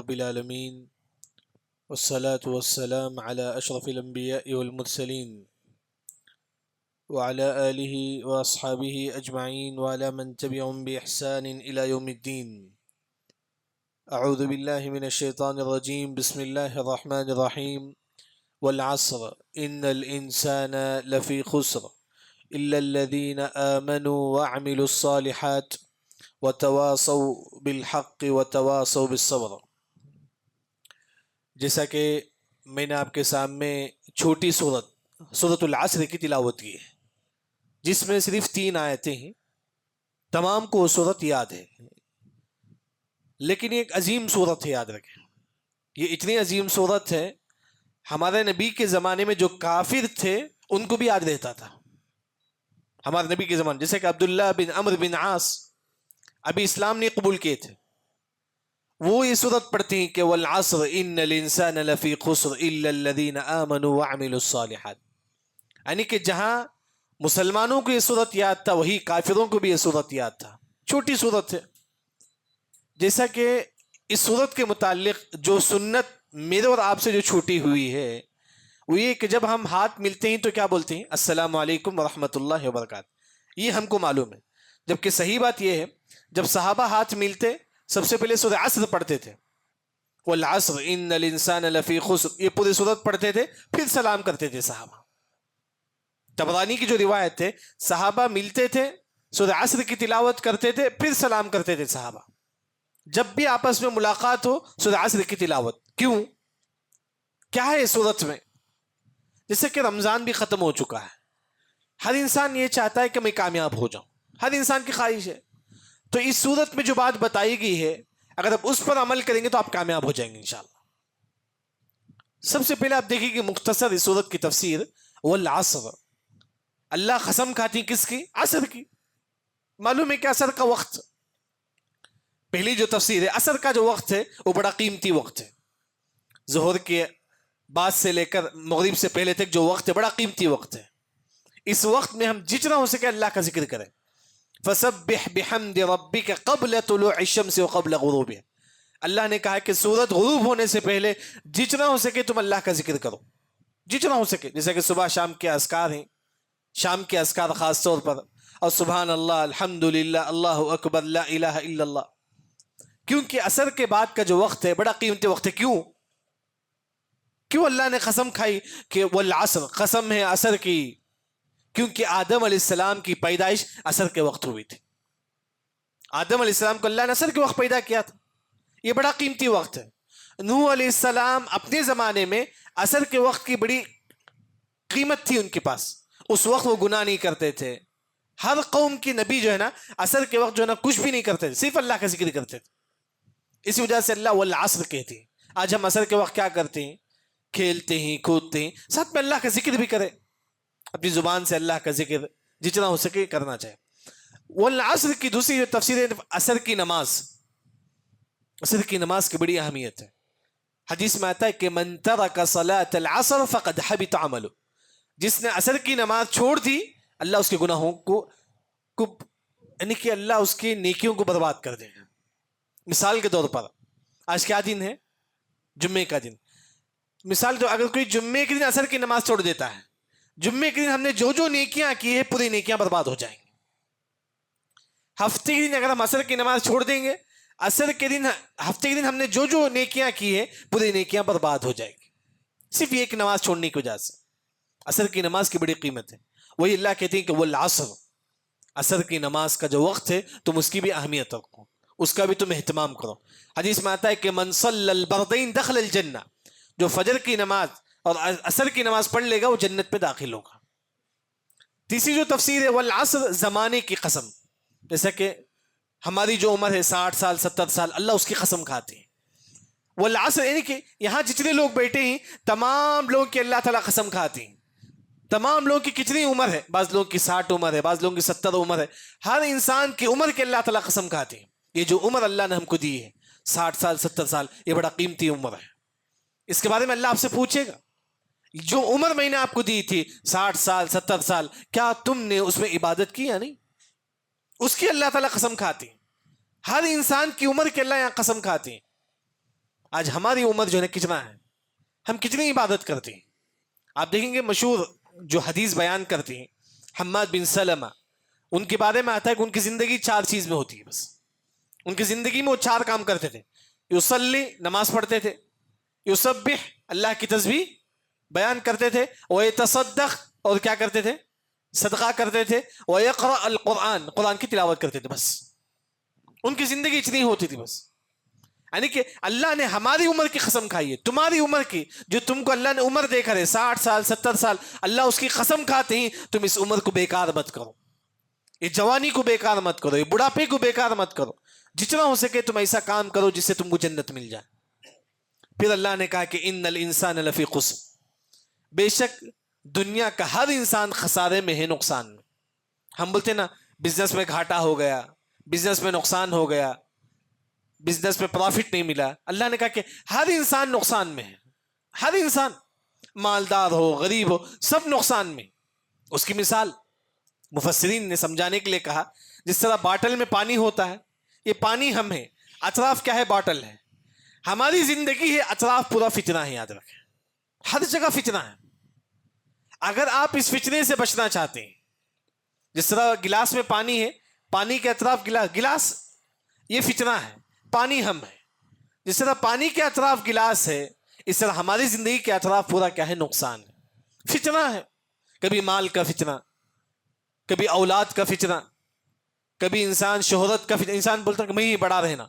رب العالمين والصلاة والسلام على أشرف الأنبياء والمرسلين وعلى آله وأصحابه أجمعين وعلى من تبعهم بإحسان إلى يوم الدين. أعوذ بالله من الشيطان الرجيم. بسم الله الرحمن الرحيم. والعصر إن الإنسان لفي خسر إلا الذين آمنوا وعملوا الصالحات وتواصوا بالحق وتواصوا بالصبر. جیسا کہ میں نے آپ کے سامنے چھوٹی سورۃ العصر کی تلاوت کی ہے، جس میں صرف 3 آیتیں ہیں. تمام کو سورت یاد ہے، لیکن یہ ایک عظیم سورت ہے. یاد رکھیں، یہ اتنی عظیم سورت ہے، ہمارے نبی کے زمانے میں جو کافر تھے ان کو بھی یاد رہتا تھا. ہمارے نبی کے زمانے، جیسے کہ عبداللہ بن عمرو بن عاص ابھی اسلام نہیں قبول کیے تھے، وہ یہ سورت پڑھتی ہیں کہ والعصر ان الانسان لفی خسر الا الذین آمنوا وعملوا الصالحات. یعنی کہ جہاں مسلمانوں کو یہ سورت یاد تھا، وہی کافروں کو بھی یہ سورت یاد تھا. چھوٹی سورت ہے. جیسا کہ اس سورت کے متعلق جو سنت میرے اور آپ سے جو چھوٹی ہوئی ہے وہ یہ کہ جب ہم ہاتھ ملتے ہیں تو کیا بولتے ہیں؟ السلام علیکم ورحمۃ اللہ وبرکاتہ. یہ ہم کو معلوم ہے. جبکہ صحیح بات یہ ہے، جب صحابہ ہاتھ ملتے سب سے پہلے سورہ عصر پڑھتے تھے، والعصر ان الانسان لفی خسر، یہ پوری سورت پڑھتے تھے، پھر سلام کرتے تھے صحابہ. طبرانی کی جو روایت ہے، صحابہ ملتے تھے، سورہ عصر کی تلاوت کرتے تھے، پھر سلام کرتے تھے صحابہ. جب بھی آپس میں ملاقات ہو سورہ عصر کی تلاوت. کیوں؟ کیا ہے اس سورت میں؟ جیسے کہ رمضان بھی ختم ہو چکا ہے، ہر انسان یہ چاہتا ہے کہ میں کامیاب ہو جاؤں، ہر انسان کی خواہش ہے. تو اس صورت میں جو بات بتائی گئی ہے، اگر آپ اس پر عمل کریں گے تو آپ کامیاب ہو جائیں گے انشاءاللہ. سب سے پہلے آپ دیکھیں کہ مختصر اس صورت کی تفسیر، والعصر، اللہ قسم کھاتی کس کی؟ عصر کی. معلوم ہے کہ عصر کا وقت، پہلی جو تفسیر ہے، عصر کا جو وقت ہے وہ بڑا قیمتی وقت ہے. ظہر کے بعد سے لے کر مغرب سے پہلے تک جو وقت ہے بڑا قیمتی وقت ہے. اس وقت میں ہم جتنا ہو سکے اللہ کا ذکر کریں. فسبح بحمد ربک قبل طلوع الشمس وقبل غروبها. اللہ نے کہا کہ سورج غروب ہونے سے پہلے جتنا ہو سکے تم اللہ کا ذکر کرو، جتنا ہو سکے. جیسے کہ صبح شام کے اذکار ہیں، شام کے اذکار خاص طور پر، اور سبحان اللہ، الحمدللہ، اللہ اکبر، لا الہ الا اللہ. کیونکہ عصر کے بعد کا جو وقت ہے بڑا قیمتی وقت ہے. کیوں اللہ نے قسم کھائی کہ والعصر، قسم ہے عصر کی؟ کیونکہ آدم علیہ السلام کی پیدائش عصر کے وقت ہوئی تھی. آدم علیہ السلام کو اللہ نے عصر کے وقت پیدا کیا تھا. یہ بڑا قیمتی وقت ہے. نوح علیہ السلام اپنے زمانے میں عصر کے وقت کی بڑی قیمت تھی ان کے پاس. اس وقت وہ گناہ نہیں کرتے تھے. ہر قوم کی نبی جو ہے نا عصر کے وقت جو ہے نا کچھ بھی نہیں کرتے تھے، صرف اللہ کا ذکر کرتے تھے. اسی وجہ سے اللہ والعصر کہتے ہیں. آج ہم عصر کے وقت کیا کرتے ہیں؟ کھیلتے ہیں، کودتے ہیں، ساتھ میں اللہ کا ذکر بھی کرے. اپنی زبان سے اللہ کا ذکر جتنا ہو سکے کرنا چاہے. والعصر کی دوسری جو تفسیر ہے عصر کی نماز. عصر کی نماز کی بڑی اہمیت ہے. حدیث میں آتا ہے کہ من ترک صلاۃ العصر فقد حبط عملہ. جس نے عصر کی نماز چھوڑ دی اللہ اس کے گناہوں کو یعنی کہ اللہ اس کی نیکیوں کو برباد کر دے گا. مثال کے طور پر آج کیا دن ہے؟ جمعے کا دن. مثال تو اگر کوئی جمعے کے دن عصر کی نماز چھوڑ دیتا ہے، جمعے کے دن ہم نے جو نیکیاں کی ہے پوری نیکیاں برباد ہو جائیں گی. ہفتے کے دن اگر ہم عصر کی نماز چھوڑ دیں گے، عصر کے دن، ہفتے کے دن ہم نے جو نیکیاں کی ہے پوری نیکیاں برباد ہو جائیں گی، صرف ایک نماز چھوڑنے کی وجہ سے. عصر کی نماز کی بڑی قیمت ہے. وہی اللہ کہتے ہیں کہ والعصر، عصر کی نماز کا جو وقت ہے تم اس کی بھی اہمیت رکھو، اس کا بھی تم اہتمام کرو. حدیث میں آتا ہے کہ من صلی البردین دخل الجنہ. جو فجر کی نماز اور عصر کی نماز پڑھ لے گا وہ جنت پہ داخل ہوگا. تیسری جو تفسیر ہے والعصر، زمانے کی قسم. جیسا کہ ہماری جو عمر ہے 60 سال 70 سال، اللہ اس کی قسم کھاتے ہیں. والعصر یعنی کہ یہاں جتنے لوگ بیٹھے ہیں تمام لوگوں کی اللہ تعالیٰ قسم کھاتے ہیں. تمام لوگوں کی کتنی عمر ہے؟ بعض لوگوں کی 60 عمر ہے، بعض لوگوں کی 70 عمر ہے. ہر انسان کی عمر کے اللہ تعالیٰ قسم کھاتے ہیں. یہ جو عمر اللہ نے ہم کو دی ہے 60 سال 70 سال، یہ بڑا قیمتی عمر ہے. اس کے بارے میں اللہ آپ سے پوچھے گا. جو عمر میں نے آپ کو دی تھی 60 سال 70 سال، کیا تم نے اس میں عبادت کی یا نہیں؟ اس کی اللہ تعالیٰ قسم کھاتے ہیں. ہر انسان کی عمر کے اللہ یہاں قسم کھاتے ہیں. آج ہماری عمر جو ہے کتنا ہے، ہم کتنی عبادت کرتے ہیں. آپ دیکھیں گے مشہور جو حدیث بیان کرتے ہیں حماد بن سلمہ، ان کے بارے میں آتا ہے کہ ان کی زندگی 4 چیز میں ہوتی ہے بس. ان کی زندگی میں وہ 4 کام کرتے تھے. یصلی، نماز پڑھتے تھے. یسبح، اللہ کی تسبیح بیان کرتے تھے. ویتصدق، اور کیا کرتے تھے؟ صدقہ کرتے تھے. ویقرأ القرآن، قرآن کی تلاوت کرتے تھے. بس ان کی زندگی اتنی ہوتی تھی بس. یعنی کہ اللہ نے ہماری عمر کی قسم کھائی ہے، تمہاری عمر کی جو تم کو اللہ نے عمر دے کر ہے 60 سال 70 سال، اللہ اس کی قسم کھاتے ہیں تم اس عمر کو بیکار مت کرو، یہ جوانی کو بیکار مت کرو، یہ بڑھاپے کو بیکار مت کرو. جتنا ہو سکے تم ایسا کام کرو جس سے تم کو جنت مل جائے. پھر اللہ نے کہا کہ ان الانسان لفی خسر، بے شک دنیا کا ہر انسان خسارے میں ہے، نقصان میں. ہم بولتے نا بزنس میں گھاٹا ہو گیا، بزنس میں نقصان ہو گیا، بزنس میں پروفٹ نہیں ملا. اللہ نے کہا کہ ہر انسان نقصان میں ہے، ہر انسان، مالدار ہو غریب ہو، سب نقصان میں. اس کی مثال مفسرین نے سمجھانے کے لیے کہا جس طرح باٹل میں پانی ہوتا ہے، یہ پانی ہم ہیں، اطراف کیا ہے؟ باٹل ہے. ہماری زندگی ہے، اطراف پورا فتنہ ہے. یاد رکھیں ہر جگہ فتنہ ہے. اگر آپ اس فتنے سے بچنا چاہتے ہیں، جس طرح گلاس میں پانی ہے، پانی کے اطراف گلاس یہ فتنہ ہے، پانی ہم ہے. جس طرح پانی کے اطراف گلاس ہے، اس طرح ہماری زندگی کے اطراف پورا کیا ہے؟ نقصان ہے، فتنہ ہے. کبھی مال کا فتنہ، کبھی اولاد کا فتنہ، کبھی انسان شہرت کا فتنہ. انسان بولتا ہے کہ میں ہی بڑا رہنا،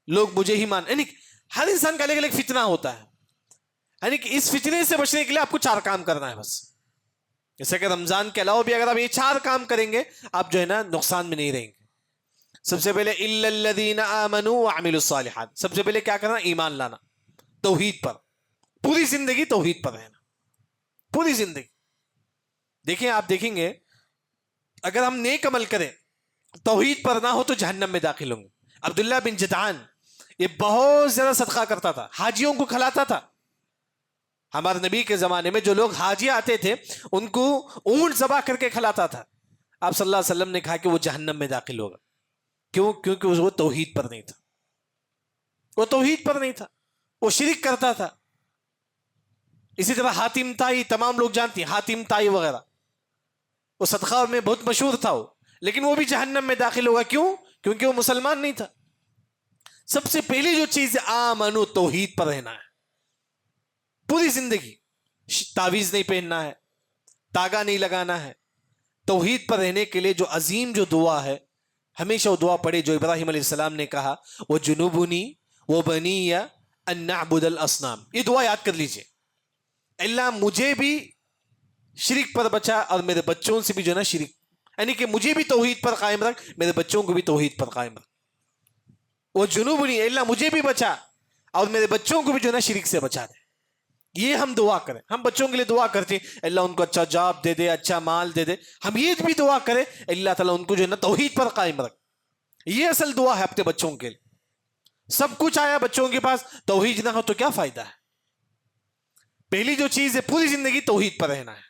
لوگ مجھے ہی مان. یعنی ہر انسان کا الگ الگ فتنہ ہوتا ہے. یعنی کہ اس فتنے سے بچنے کے لیے آپ کو 4 کام کرنا ہے بس. جیسے کہ رمضان کے علاوہ بھی اگر آپ یہ 4 کام کریں گے آپ جو ہے نا نقصان میں نہیں رہیں گے. سب سے پہلے الا الذین آمنوا وعملوا الصالحات، سب سے پہلے کیا کرنا؟ ایمان لانا، توحید پر، پوری زندگی توحید پر رہنا، پوری زندگی. دیکھیں آپ دیکھیں گے اگر ہم نیک عمل کریں توحید پر نہ ہو تو جہنم میں داخل ہوں گے. عبداللہ بن جدعان یہ بہت زیادہ صدقہ کرتا تھا، حاجیوں کو کھلاتا تھا. ہمارے نبی کے زمانے میں جو لوگ حاجی آتے تھے ان کو اونٹ ذبح کر کے کھلاتا تھا. آپ صلی اللہ علیہ وسلم نے کہا کہ وہ جہنم میں داخل ہوگا. کیوں؟ کیونکہ وہ توحید پر نہیں تھا، وہ توحید پر نہیں تھا، وہ شرک کرتا تھا. اسی طرح حاتم طائی، تمام لوگ جانتے ہیں حاتم طائی وغیرہ، وہ صدقہ میں بہت مشہور تھا وہ، لیکن وہ بھی جہنم میں داخل ہوگا. کیوں؟ کیونکہ وہ مسلمان نہیں تھا. سب سے پہلی جو چیز ہے آمنو، توحید پر رہنا ہے پوری زندگی. تعویذ نہیں پہننا ہے، تاگا نہیں لگانا ہے. توحید پر رہنے کے لیے جو عظیم جو دعا ہے، ہمیشہ وہ دعا پڑھے جو ابراہیم علیہ السلام نے کہا وہ جنوبنی وہ بنی ان نعبد الاصنام. یہ دعا یاد کر لیجئے، اللہ مجھے بھی شرک پر بچا اور میرے بچوں سے بھی جو ہے نا شرک، یعنی کہ مجھے بھی توحید پر قائم رکھ، میرے بچوں کو بھی توحید پر قائم رکھ. وہ جنوبنی، اللہ مجھے بھی بچا اور میرے بچوں کو بھی جو ہے نا شرک سے بچا دے. یہ ہم دعا کریں. ہم بچوں کے لیے دعا کرتے ہیں اللہ ان کو اچھا جاب دے دے، اچھا مال دے دے. ہم یہ بھی دعا کریں اللہ تعالیٰ ان کو جو ہے نا توحید پر قائم رکھ. یہ اصل دعا ہے اپنے بچوں کے لیے. سب کچھ آیا بچوں کے پاس، توحید نہ ہو تو کیا فائدہ ہے؟ پہلی جو چیز ہے پوری زندگی توحید پر رہنا ہے.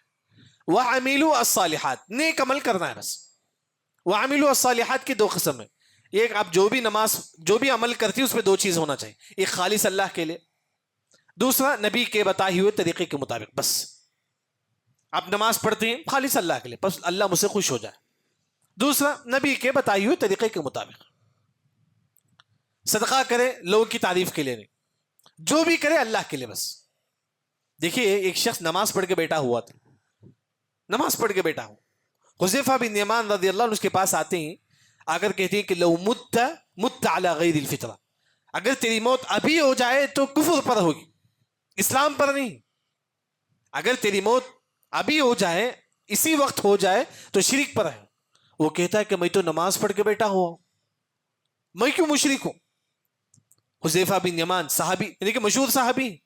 وَعَمِلُوا الصَّالِحَاتِ، نیک عمل کرنا ہے بس. وَعَمِلُوا الصَّالِحَاتِ کی 2 قسم ہے. ایک آپ جو بھی نماز جو بھی عمل کرتی ہے اس میں 2 چیز ہونا چاہیے، ایک خالص اللہ کے لیے، دوسرا نبی کے بتائے ہوئے طریقے کے مطابق. بس آپ نماز پڑھتے ہیں خالص اللہ کے لیے، بس اللہ مجھ سے خوش ہو جائے. دوسرا نبی کے بتائے ہوئے طریقے کے مطابق. صدقہ کرے لوگوں کی تعریف کے لیے نہیں، جو بھی کرے اللہ کے لیے بس. دیکھیے ایک شخص نماز پڑھ کے بیٹھا ہوا تھا، نماز پڑھ کے بیٹھا ہو. حذیفہ بن یمان رضی اللہ عنہ اس کے پاس آتے ہیں، اگر کہتے ہیں کہ لو مت علی غیر الفطرہ، اگر تیری موت ابھی ہو جائے تو کفر پر ہوگی، اسلام پر نہیں. اگر تیری موت ابھی ہو جائے، اسی وقت ہو جائے تو شرک پر ہے. وہ کہتا ہے کہ میں تو نماز پڑھ کے بیٹھا ہوا ہوں، میں کیوں مشرک ہوں؟ حذیفہ بن یمان صحابی، یعنی کہ مشہور صحابی،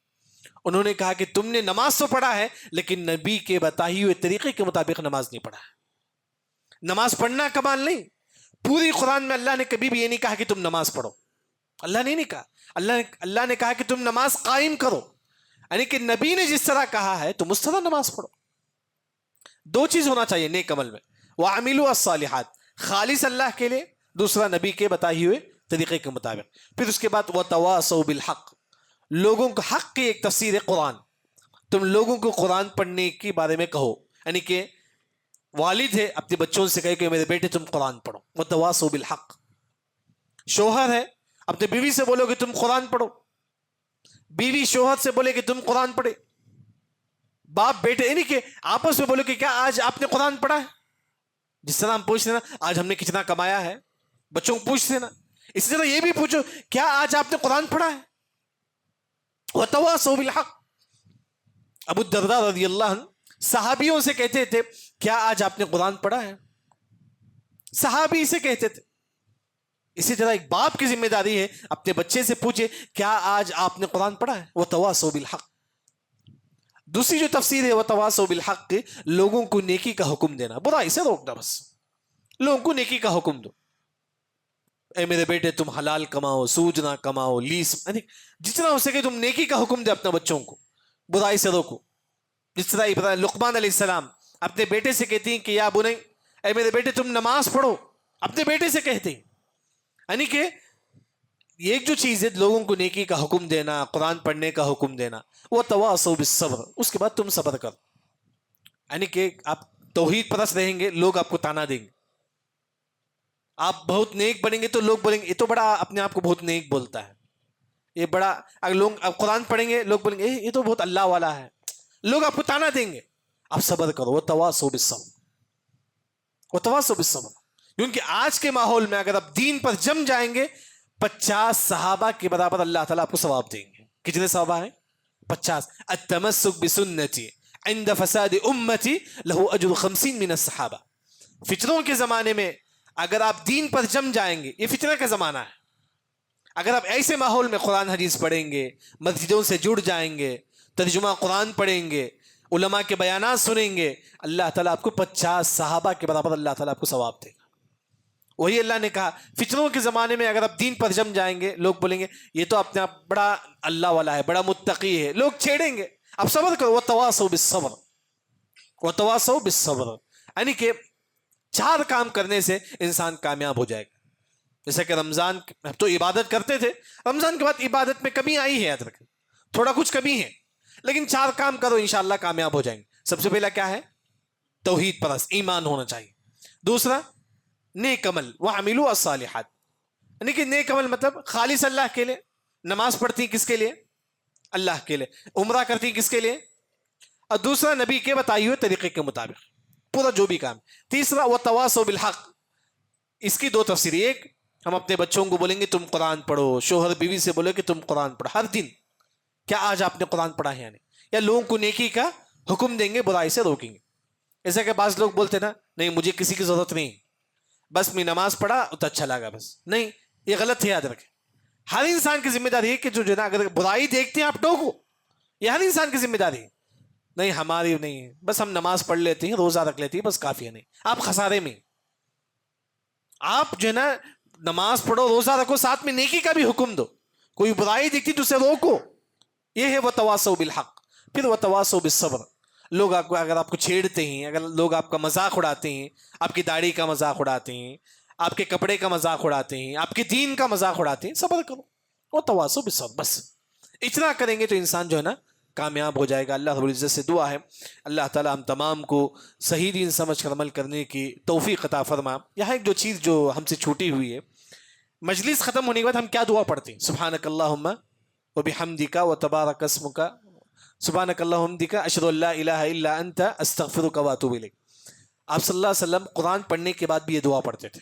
انہوں نے کہا کہ تم نے نماز تو پڑھا ہے لیکن نبی کے بتائے ہوئے طریقے کے مطابق نماز نہیں پڑھا ہے. نماز پڑھنا کمال نہیں، پوری قرآن میں اللہ نے کبھی بھی یہ نہیں کہا کہ تم نماز پڑھو. اللہ نے نہیں کہا، اللہ نے کہا کہ تم نماز قائم کرو، یعنی کہ نبی نے جس طرح کہا ہے تم اس طرح نماز پڑھو. 2 چیز ہونا چاہیے نیک عمل میں، وَعَمِلُوا الصَّالِحَاتِ، خالص اللہ کے لیے، دوسرا نبی کے بتائے ہوئے طریقے کے مطابق. پھر اس کے بعد وتواصوا بالحق، لوگوں کو حق کی ایک تفسیر ہے قرآن. تم لوگوں کو قرآن پڑھنے کے بارے میں کہو، یعنی کہ والد ہے اپنے بچوں سے کہے کہ میرے بیٹے تم قرآن پڑھو. وتواصوا بالحق. شوہر ہے اپنے بیوی سے بولو کہ تم قرآن پڑھو، بیوی شوہر سے بولے کہ تم قرآن پڑھے، باپ بیٹے، یعنی کہ آپس میں بولو کہ کیا آج آپ نے قرآن پڑھا ہے. جس طرح ہم پوچھتے نا آج ہم نے کتنا کمایا ہے، بچوں کو پوچھتے نا، اسی طرح یہ بھی پوچھو کیا آج آپ نے قرآن پڑھا ہے. وتواصوا بالحق. ابو الدرداء رضی اللہ عنہ صحابیوں سے کہتے تھے کیا آج آپ نے قرآن پڑھا ہے، صحابی سے کہتے تھے. اسی طرح ایک باپ کی ذمہ داری ہے اپنے بچے سے پوچھے کیا آج آپ نے قرآن پڑھا ہے. وتواصوا بالحق. دوسری جو تفسیر ہے وتواصوا بالحق، لوگوں کو نیکی کا حکم دینا، برائی سے روکنا. بس لوگوں کو نیکی کا حکم دو. اے میرے بیٹے تم حلال کماؤ، سود نہ کماؤ، لیس، یعنی جتنا ہو سکے تم نیکی کا حکم دے اپنے بچوں کو، برائی سے روکو. جس طرح لقمان علیہ السلام اپنے بیٹے سے کہتی ہیں کہ یا بنی، اے میرے بیٹے تم نماز پڑھو، اپنے بیٹے سے کہتے ہیں. یعنی کہ یہ ایک جو چیز ہے لوگوں کو نیکی کا حکم دینا، قرآن پڑھنے کا حکم دینا. وتواصوا بالصبر. اس کے بعد تم صبر کرو. یعنی کہ آپ توحید پرست رہیں گے، لوگ آپ کو تانا دیں گے. آپ بہت نیک بنیں گے تو لوگ بولیں گے یہ تو بڑا اپنے آپ کو بہت نیک بولتا ہے، یہ بڑا. اگر لوگ آپ قرآن پڑھیں گے لوگ بولیں گے یہ تو بہت اللہ والا ہے، لوگ آپ کو تانا دیں گے. آپ صبر کرو. وتواصوا بالصبر. وتواصوا بالصبر. کیونکہ آج کے ماحول میں اگر آپ دین پر جم جائیں گے 50 صحابہ کے برابر اللہ تعالیٰ آپ کو ثواب دیں گے. کتنے صحابہ ہیں؟ 50. التمسک بسنتی عند فساد امتی لہو اجر 50 من الصحابہ. فتنوں کے زمانے میں اگر آپ دین پر جم جائیں گے، یہ فتنہ کا زمانہ ہے، اگر آپ ایسے ماحول میں قرآن حدیث پڑھیں گے، مسجدوں سے جڑ جائیں گے، ترجمہ قرآن پڑھیں گے، علماء کے بیانات سنیں گے، اللہ تعالیٰ آپ کو 50 صحابہ کے برابر اللہ تعالیٰ آپ کو ثواب دے گا. وہی اللہ نے کہا فتنوں کے زمانے میں اگر آپ دین پر جم جائیں گے لوگ بولیں گے یہ تو اپنے آپ بڑا اللہ والا ہے، بڑا متقی ہے، لوگ چھیڑیں گے. آپ صبر کرو. وتواصوا بالصبر. وتواصوا بالصبر. یعنی کہ 4 کام کرنے سے انسان کامیاب ہو جائے گا. جیسا کہ رمضان تو عبادت کرتے تھے، رمضان کے بعد عبادت میں کمی آئی ہے، یاد رکھیں تھوڑا کچھ کمی ہے، لیکن 4 کام کرو انشاءاللہ کامیاب ہو جائیں گے. سب سے پہلا کیا ہے؟ توحید پرست ایمان ہونا چاہیے. دوسرا نیک عمل، وعملوا الصالحات. یعنی کہ نیک عمل مطلب خالص اللہ کے لیے. نماز پڑھتی کس کے لیے؟ اللہ کے لیے. عمرہ کرتی کس کے لیے؟ اور دوسرا نبی کے بتائے ہوئے طریقے کے مطابق پورا جو بھی کام. تیسرا وتواصوا بالحق. اس کی 2 تفسیر. ایک ہم اپنے بچوں کو بولیں گے تم قرآن پڑھو، شوہر بیوی سے بولے کہ تم قرآن پڑھو ہر دن. کیا آج آپ نے قرآن پڑھا ہے؟ یعنی یا لوگوں کو نیکی کا حکم دیں گے، برائی سے روکیں گے. ایسا کہ بعض لوگ بولتے نا نہیں مجھے کسی کی ضرورت نہیں، بس میں نماز پڑھا تو اچھا لگا بس. نہیں، یہ غلط ہے. یاد رکھیں ہر انسان کی ذمہ داری ہے کہ جو نا اگر برائی دیکھتے ہیں آپ ٹوکو. یہ ہر انسان کی ذمہ داری ہے. نہیں ہماری نہیں ہے، بس ہم نماز پڑھ لیتے ہیں، روزہ رکھ لیتے ہیں، بس کافی ہے. نہیں، آپ خسارے میں. آپ جو ہے نا نماز پڑھو، روزہ رکھو، ساتھ میں نیکی کا بھی حکم دو. کوئی برائی دیکھتی تو اسے روکو. یہ ہے وتواصوا بالحق. پھر وتواصوا بالصبر. لوگ آپ کو اگر آپ کو چھیڑتے ہیں، اگر لوگ آپ کا مذاق اڑاتے ہیں، آپ کی داڑھی کا مذاق اڑاتے ہیں، آپ کے کپڑے کا مذاق اڑاتے ہیں، آپ کے دین کا مذاق اڑاتے ہیں، صبر کرو. وتواصوا بالصبر. بس اتنا کریں گے تو انسان جو ہے نا کامیاب ہو جائے گا. اللہ رب العزت سے دعا ہے اللہ تعالیٰ ہم تمام کو صحیح دین سمجھ کر عمل کرنے کی توفیق عطا فرما. یہاں ایک جو چیز جو ہم سے چھوٹی ہوئی ہے، مجلس ختم ہونے کے بعد ہم کیا دعا پڑھتے ہیں؟ سبحانک اللہم وبحمدک وتبارک اسمک سبحانک اللہم وبحمدک اشہد ان لا الہ الا انت استغفرک واتوب الیک. آپ صلی اللہ علیہ وسلم قرآن پڑھنے کے بعد بھی یہ دعا پڑھتے تھے.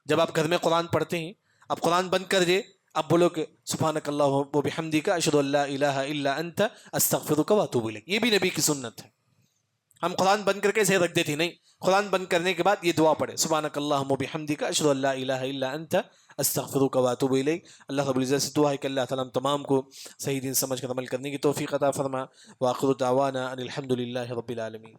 جب آپ گھر میں قرآن پڑھتے ہیں، آپ قرآن بند کر دے، آپ بولو کہ سبحانک اللہم وبحمدک اشہد ان لا الہ الا انت استغفرک واتوب الیک. یہ بھی نبی کی سنت ہے. ہم قرآن بند کر کے اسے رکھ دیتے نہیں، قرآن بند کرنے کے بعد یہ دعا پڑھے سبحانک اللہم وبحمدک اشہد ان لا الہ الا انت استغفرک واتوب الیک. اللہ رب العزت سے دعا ہے کہ اللہ تعالیٰ ہم تمام کو صحیح دین سمجھ کر عمل کرنے کی توفیق عطا فرما. وآخر دعوانا ان الحمد للہ رب العالمین.